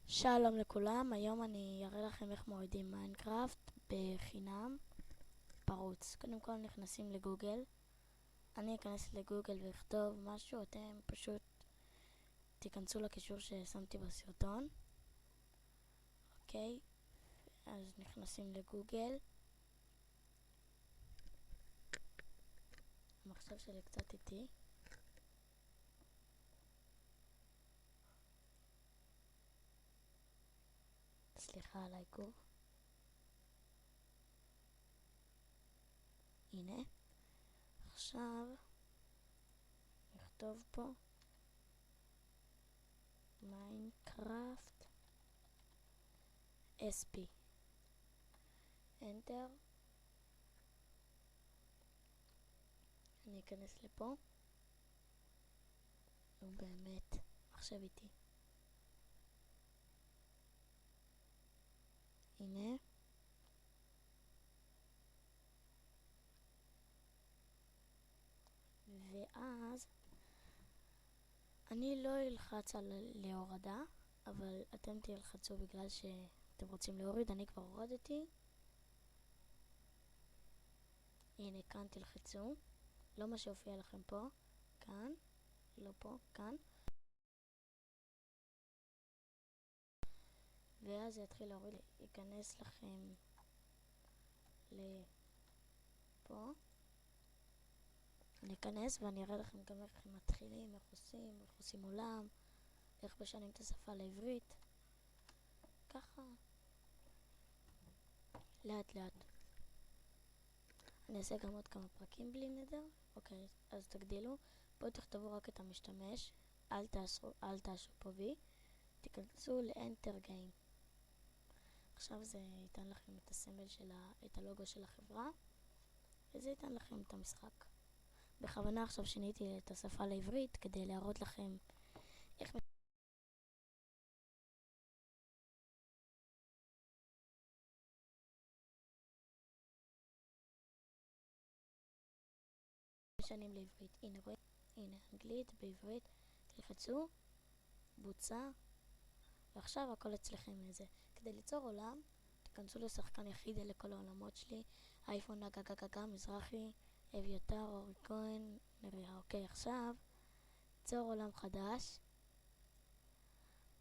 שלום לכולם, היום אני אראה לכם איך מורידים מיינקראפט בחינם פרוץ. קודם כל נכנסים לגוגל, אני אכנס לגוגל ואכתוב משהו, אתם פשוט תיכנסו לקישור ששמתי בסרטון. אוקיי, אז נכנסים לגוגל. המחשב שלי קצת איטי. סליחה על העיכוב. הנה, עכשיו נכתוב פה מיינקראפט SP, Enter. אני אכנס לפה. נו באמת, מחשב איתי. הנה. ואז אני לא אלחץ על להורדה, אבל אתם תלחצו בגלל שאתם רוצים להוריד. אני כבר הורדתי. הנה, כאן תלחצו. לא מה שהופיע לכם פה. כאן. לא פה, כאן. ואז זה יתחיל להוריד. ייכנס לכם לפה. אני אכנס ואני אראה לכם גם איך הם מתחילים, איך עושים עולם, איך משנים את השפה לעברית. ככה. לאט לאט. אני אעשה גם עוד כמה פרקים בלי נדר. אוקיי, אז תגדילו. בואו תכתבו רק את המשתמש. אל תעשו פה וי. תיכנסו ל-Enter Game. עכשיו זה ייתן לכם את הסמל את הלוגו של החברה. וזה ייתן לכם את המשחק. בכוונה עכשיו שיניתי את השפה לעברית כדי להראות לכם איך משנים לעברית. הנה, רואים? הנה, אנגלית בעברית. תלחצו, בוצע, ועכשיו הכל אצלכם איזה. כדי ליצור עולם, תכנסו לשחקן יחיד. אלה כל העולמות שלי: אייפון, גגגגה, מזרחי, אביתר, אורי כהן, נראה. אוקיי, עכשיו ליצור עולם חדש.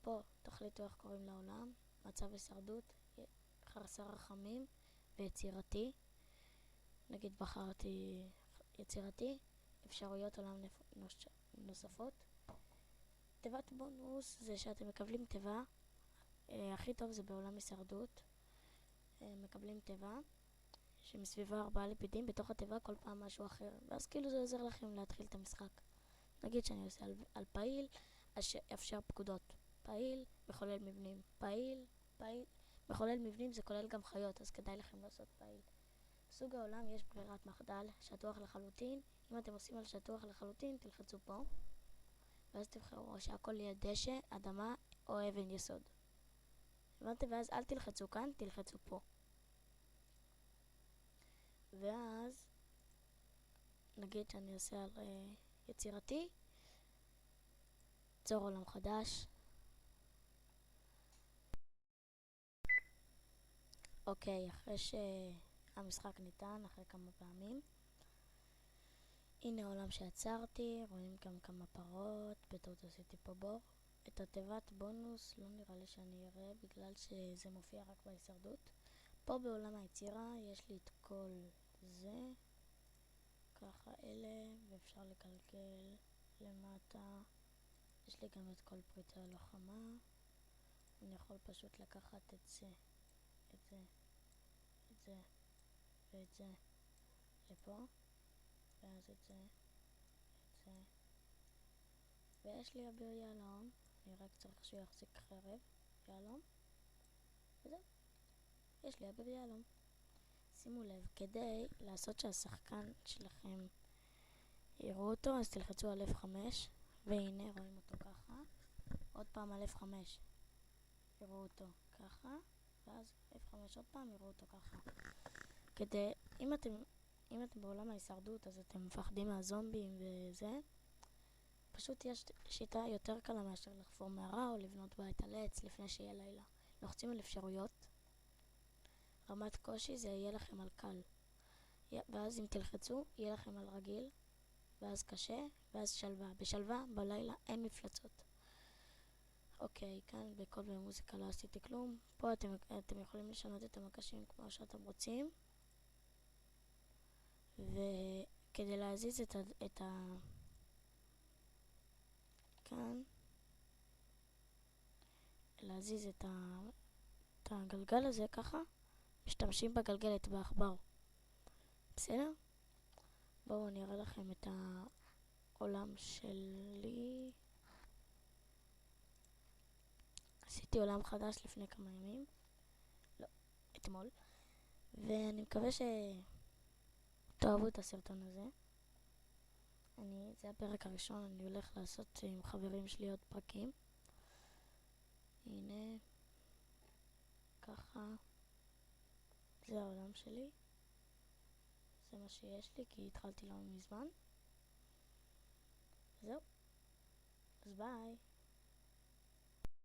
פה תחליטו איך קוראים לעולם: מצב הישרדות, חסר רחמים ויצירתי. נגיד בחרתי יצירתי. אפשרויות עולם נוספות. תיבת בונוס זה שאתם מקבלים תיבה. הכי טוב זה בעולם הישרדות. מקבלים תיבה שמסביבה 4 לפידים, בתוך התיבה כל פעם משהו אחר, ואז כאילו זה עוזר לכם להתחיל את המשחק. נגיד שאני עושה על פעיל, אז אפשר פקודות. פעיל, מחולל מבנים. פעיל, מחולל מבנים זה כולל גם חיות, אז כדאי לכם לעשות פעיל. בסוג העולם יש ברירת מחדל, שטוח לחלוטין. אם אתם עושים על שטוח לחלוטין, תלחצו פה, ואז תבחרו שהכל יהיה דשא, אדמה או אבן יסוד. הבנתם? ואז אל תלחצו כאן, תלחצו פה. ואז נגיד שאני עושה על יצירתי, צור עולם חדש. אוקיי, אחרי שהמשחק ניתן, אחרי כמה פעמים, הנה העולם שיצרתי. רואים גם כמה פרות, בטעות עשיתי פה בור. את התיבת בונוס לא נראה לי שאני אראה בגלל שזה מופיע רק בהישרדות. פה בעולם היצירה יש לי את כל זה, ככה אלה, ואפשר לקלקל למטה. יש לי גם את כל פריטי הלוחמה. אני יכול פשוט לקחת את זה, את זה, את זה ואת זה לפה, ואז את זה, את זה. ויש לי אביר יהלום. אני רק צריך שהוא יחזיק חרב יהלום, וזהו, יש לי אביר יהלום. שימו לב, כדי לעשות שהשחקן שלכם יראו אותו, אז תלחצו על F5, והנה רואים אותו ככה. עוד פעם על F5 יראו אותו ככה, ואז F5 עוד פעם יראו אותו ככה. אם אתם בעולם ההישרדות אז אתם מפחדים מהזומבים וזה, פשוט יש שיטה יותר קלה מאשר לחפור מערה או לבנות בית על עץ לפני שיהיה לילה. לוחצים על אפשרויות, רמת קושי זה יהיה לכם על קל, ואז אם תלחצו יהיה לכם על רגיל, ואז קשה, ואז שלווה. בשלווה בלילה אין מפלצות. אוקיי, כאן בקול במוזיקה לא עשיתי כלום. פה אתם יכולים לשנות את המקשים כמו שאתם רוצים, וכדי להזיז כאן להזיז את הגלגל הזה ככה, משתמשים בגלגלת בעכבר. בסדר? בואו אני אראה לכם את העולם שלי. עשיתי עולם חדש לפני כמה ימים, לא, אתמול, ואני מקווה שתאהבו את הסרטון הזה. זה הפרק הראשון, אני הולך לעשות עם חברים שלי עוד פרקים. הנה, ככה, זה העולם שלי, זה מה שיש לי כי התחלתי לא מזמן. זהו, אז ביי.